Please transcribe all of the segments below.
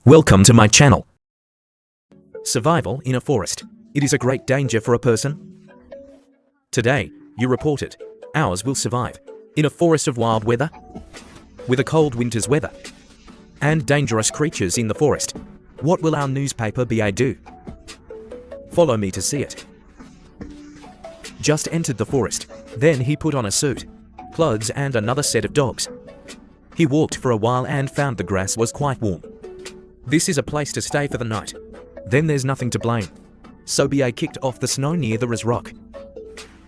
Welcome to my channel. Survival in a forest. It is a great danger for a person. Today, you report it. Ours will survive. In a forest of wild weather. With a cold winter's weather. And dangerous creatures in the forest. What will our newspaper BA do? Follow me to see it. Just entered the forest. Then he put on a suit, clothes and another set of dogs. He walked for a while and found the grass was quite warm. This is a place to stay for the night. Then there's nothing to blame. So BA kicked off the snow near the rock.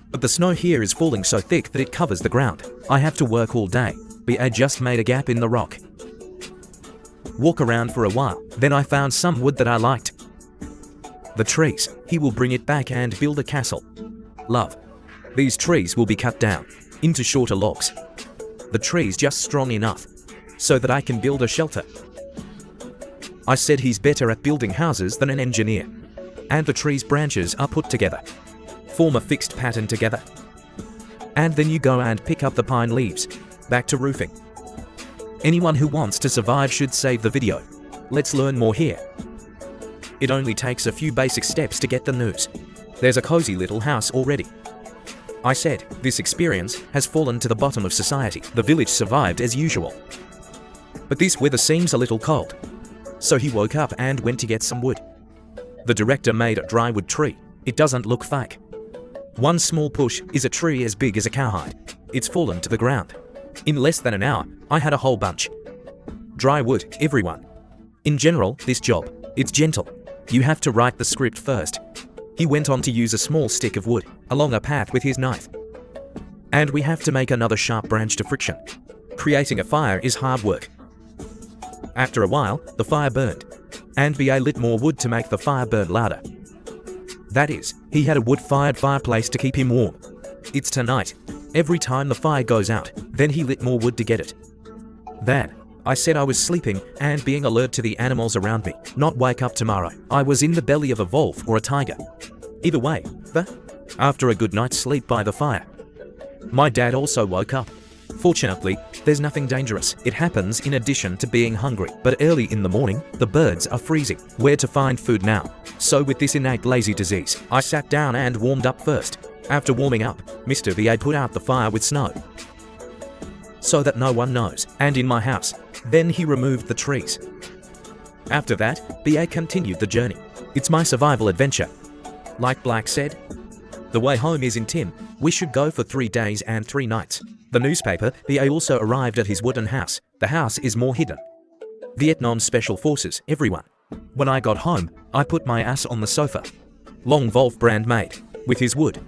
But the snow here is falling so thick that it covers the ground. I have to work all day. BA just made a gap in the rock. Walk around for a while. Then I found some wood that I liked. The trees. He will bring it back and build a castle. Love. These trees will be cut down into shorter logs. The trees just strong enough so that I can build a shelter. I said he's better at building houses than an engineer. And the tree's branches are put together. Form a fixed pattern together. And then you go and pick up the pine leaves. Back to roofing. Anyone who wants to survive should save the video. Let's learn more here. It only takes a few basic steps to get the news. There's a cozy little house already. I said, this experience has fallen to the bottom of society. The village survived as usual. But this weather seems a little cold. So he woke up and went to get some wood. The director made a dry wood tree. It doesn't look fake. One small push is a tree as big as a cowhide. It's fallen to the ground. In less than an hour, I had a whole bunch. Dry wood, everyone. In general, this job, it's gentle. You have to write the script first. He went on to use a small stick of wood along a path with his knife. And we have to make another sharp branch to friction. Creating a fire is hard work. After a while, the fire burned, and BA lit more wood to make the fire burn louder. That is, he had a wood-fired fireplace to keep him warm. It's tonight. Every time the fire goes out, then he lit more wood to get it. Then, I said I was sleeping and being alert to the animals around me, not wake up tomorrow. I was in the belly of a wolf or a tiger. Either way, after a good night's sleep by the fire. My dad also woke up. Fortunately, there's nothing dangerous. It happens in addition to being hungry. But early in the morning, the birds are freezing. Where to find food now? So with this innate lazy disease, I sat down and warmed up first. After warming up, Mr. VA put out the fire with snow. So that no one knows. And in my house. Then he removed the trees. After that, BA continued the journey. It's my survival adventure. Like Black said, the way home is in Tim. We should go for 3 days and 3 nights. The newspaper, BA also arrived at his wooden house. The house is more hidden. Vietnam Special Forces, everyone. When I got home, I put my ass on the sofa. Long Wolf brand made, with his wood.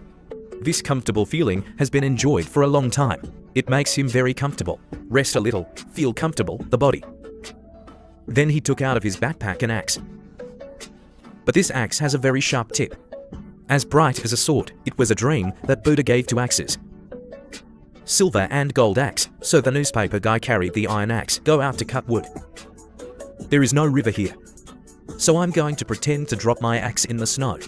This comfortable feeling has been enjoyed for a long time. It makes him very comfortable. Rest a little, feel comfortable, the body. Then he took out of his backpack an axe. But this axe has a very sharp tip. As bright as a sword. It was a dream that Buddha gave to axes. Silver and gold axe, so the newspaper guy carried the iron axe, go out to cut wood. There is no river here. So I'm going to pretend to drop my axe in the snow.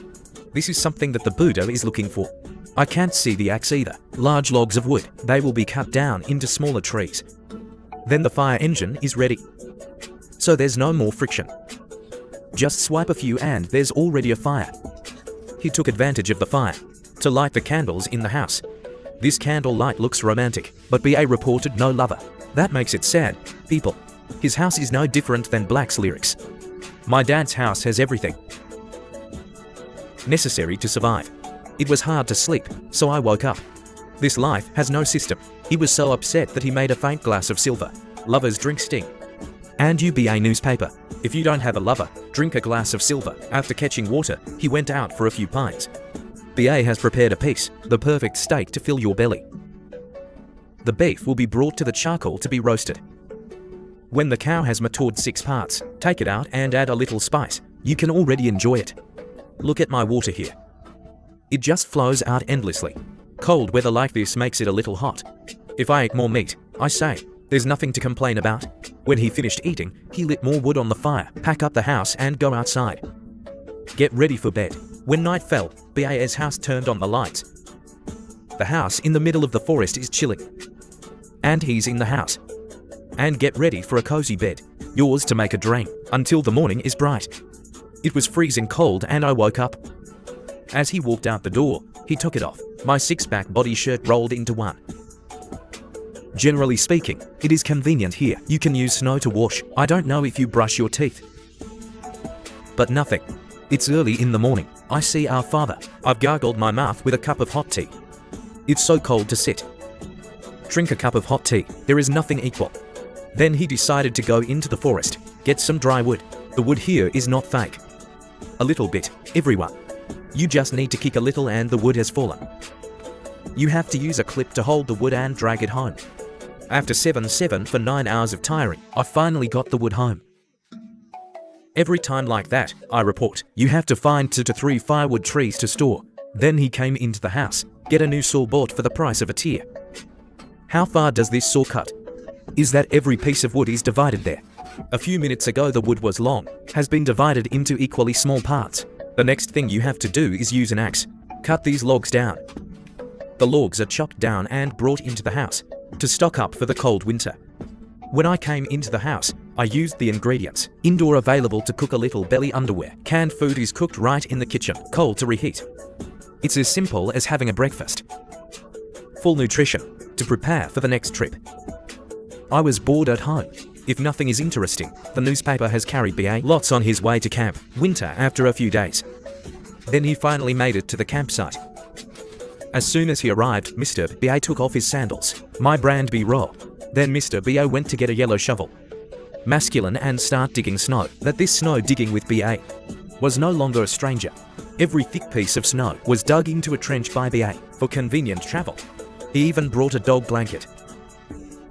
This is something that the Buddha is looking for. I can't see the axe either. Large logs of wood, they will be cut down into smaller trees. Then the fire engine is ready. So there's no more friction. Just swipe a few and there's already a fire. He took advantage of the fire to light the candles in the house. This candle light looks romantic, but BA reported no lover. That makes it sad, people. His house is no different than Black's lyrics. My dad's house has everything necessary to survive. It was hard to sleep, so I woke up. This life has no system. He was so upset that he made a faint glass of silver. Lovers drink sting. And you BA newspaper. If you don't have a lover, drink a glass of silver. After catching water, he went out for a few pints. BA has prepared a piece, the perfect steak to fill your belly. The beef will be brought to the charcoal to be roasted. When the cow has matured 6 parts, take it out and add a little spice. You can already enjoy it. Look at my water here. It just flows out endlessly. Cold weather like this makes it a little hot. If I ate more meat, I say, there's nothing to complain about. When he finished eating, he lit more wood on the fire, pack up the house and go outside. Get ready for bed. When night fell, BA's house turned on the lights. The house in the middle of the forest is chilling. And he's in the house. And get ready for a cozy bed. yours to make a drain, until the morning is bright. It was freezing cold and I woke up. As he walked out the door, he took it off. My six-pack body shirt rolled into one. Generally speaking, it is convenient here. You can use snow to wash. I don't know if you brush your teeth. But nothing. It's early in the morning. I see our father. I've gargled my mouth with a cup of hot tea. It's so cold to sit. Drink a cup of hot tea. There is nothing equal. Then he decided to go into the forest, get some dry wood. The wood here is not fake. A little bit, everyone. You just need to kick a little and the wood has fallen. You have to use a clip to hold the wood and drag it home. After 7 for 9 hours of tiring, I finally got the wood home. Every time like that, I report, you have to find 2 to 3 firewood trees to store. Then he came into the house, get a new saw bought for the price of a tear. How far does this saw cut? Is that every piece of wood is divided there? A few minutes ago the wood was long, has been divided into equally small parts. The next thing you have to do is use an axe. Cut these logs down. The logs are chopped down and brought into the house, to stock up for the cold winter. When I came into the house, I used the ingredients, indoor available to cook a little belly underwear. Canned food is cooked right in the kitchen, cold to reheat. It's as simple as having a breakfast. Full nutrition, to prepare for the next trip. I was bored at home. If nothing is interesting, the newspaper has carried BA lots on his way to camp, winter after a few days. Then he finally made it to the campsite. As soon as he arrived, Mr. BA took off his sandals, my brand B raw. Then Mr. BA went to get a yellow shovel. Masculine and start digging snow. That this snow digging with BA was no longer a stranger. Every thick piece of snow was dug into a trench by BA for convenient travel. He even brought a dog blanket.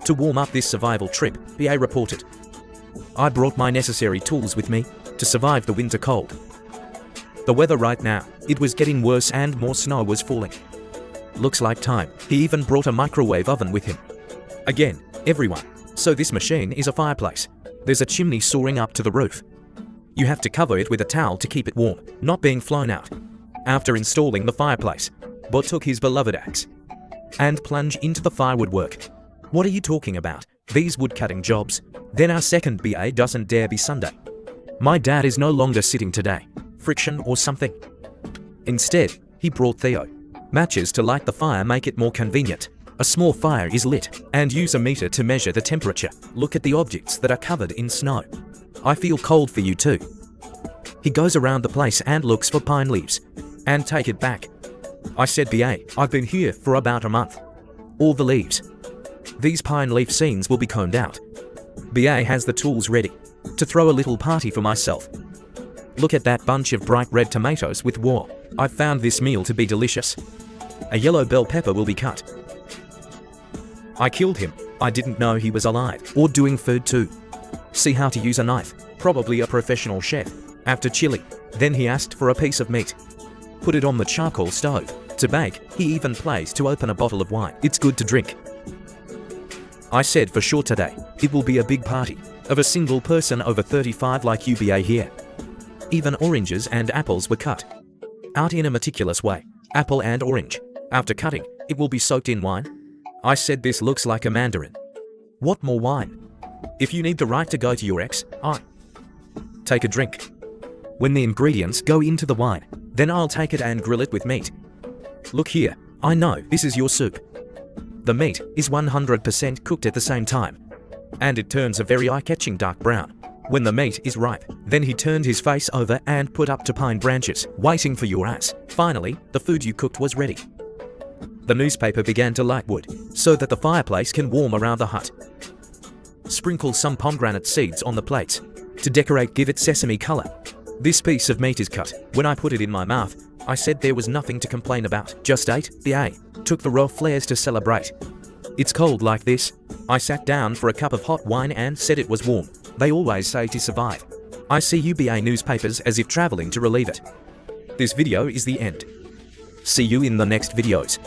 To warm up this survival trip, BA reported, I brought my necessary tools with me to survive the winter cold. The weather right now, it was getting worse and more snow was falling. Looks like time. He even brought a microwave oven with him. Again, everyone. So this machine is a fireplace. There's a chimney soaring up to the roof. You have to cover it with a towel to keep it warm, not being flown out. After installing the fireplace, Bob took his beloved axe and plunged into the firewood work. What are you talking about? These wood-cutting jobs? Then our second BA doesn't dare be Sunday. My dad is no longer sitting today. Friction or something. Instead, he brought Theo. Matches to light the fire make it more convenient. A small fire is lit, and use a meter to measure the temperature. Look at the objects that are covered in snow. I feel cold for you too. He goes around the place and looks for pine leaves, and take it back. I said, BA, I've been here for about a month. All the leaves. These pine leaf scenes will be combed out. BA has the tools ready to throw a little party for myself. Look at that bunch of bright red tomatoes with war. I found this meal to be delicious. A yellow bell pepper will be cut. I killed him. I didn't know he was alive or doing food too. See how to use a knife. Probably a professional chef. After chili, then he asked for a piece of meat. Put it on the charcoal stove. To bake, he even plays to open a bottle of wine. It's good to drink. I said for sure today, it will be a big party of a single person over 35 like UBA here. Even oranges and apples were cut out in a meticulous way. Apple and orange. After cutting, it will be soaked in wine. I said this looks like a mandarin. What more wine? If you need the right to go to your ex, take a drink. When the ingredients go into the wine, then I'll take it and grill it with meat. Look here, I know this is your soup. The meat is 100% cooked at the same time, and it turns a very eye-catching dark brown. When the meat is ripe, then he turned his face over and put up to pine branches, waiting for your ass. Finally, the food you cooked was ready. The newspaper began to light wood, so that the fireplace can warm around the hut. Sprinkle some pomegranate seeds on the plates. To decorate, give it sesame color. This piece of meat is cut. When I put it in my mouth, I said there was nothing to complain about. Just ate, BA. Took the raw flares to celebrate. It's cold like this. I sat down for a cup of hot wine and said it was warm. They always say to survive. I see UBA newspapers as if traveling to relieve it. This video is the end. See you in the next videos.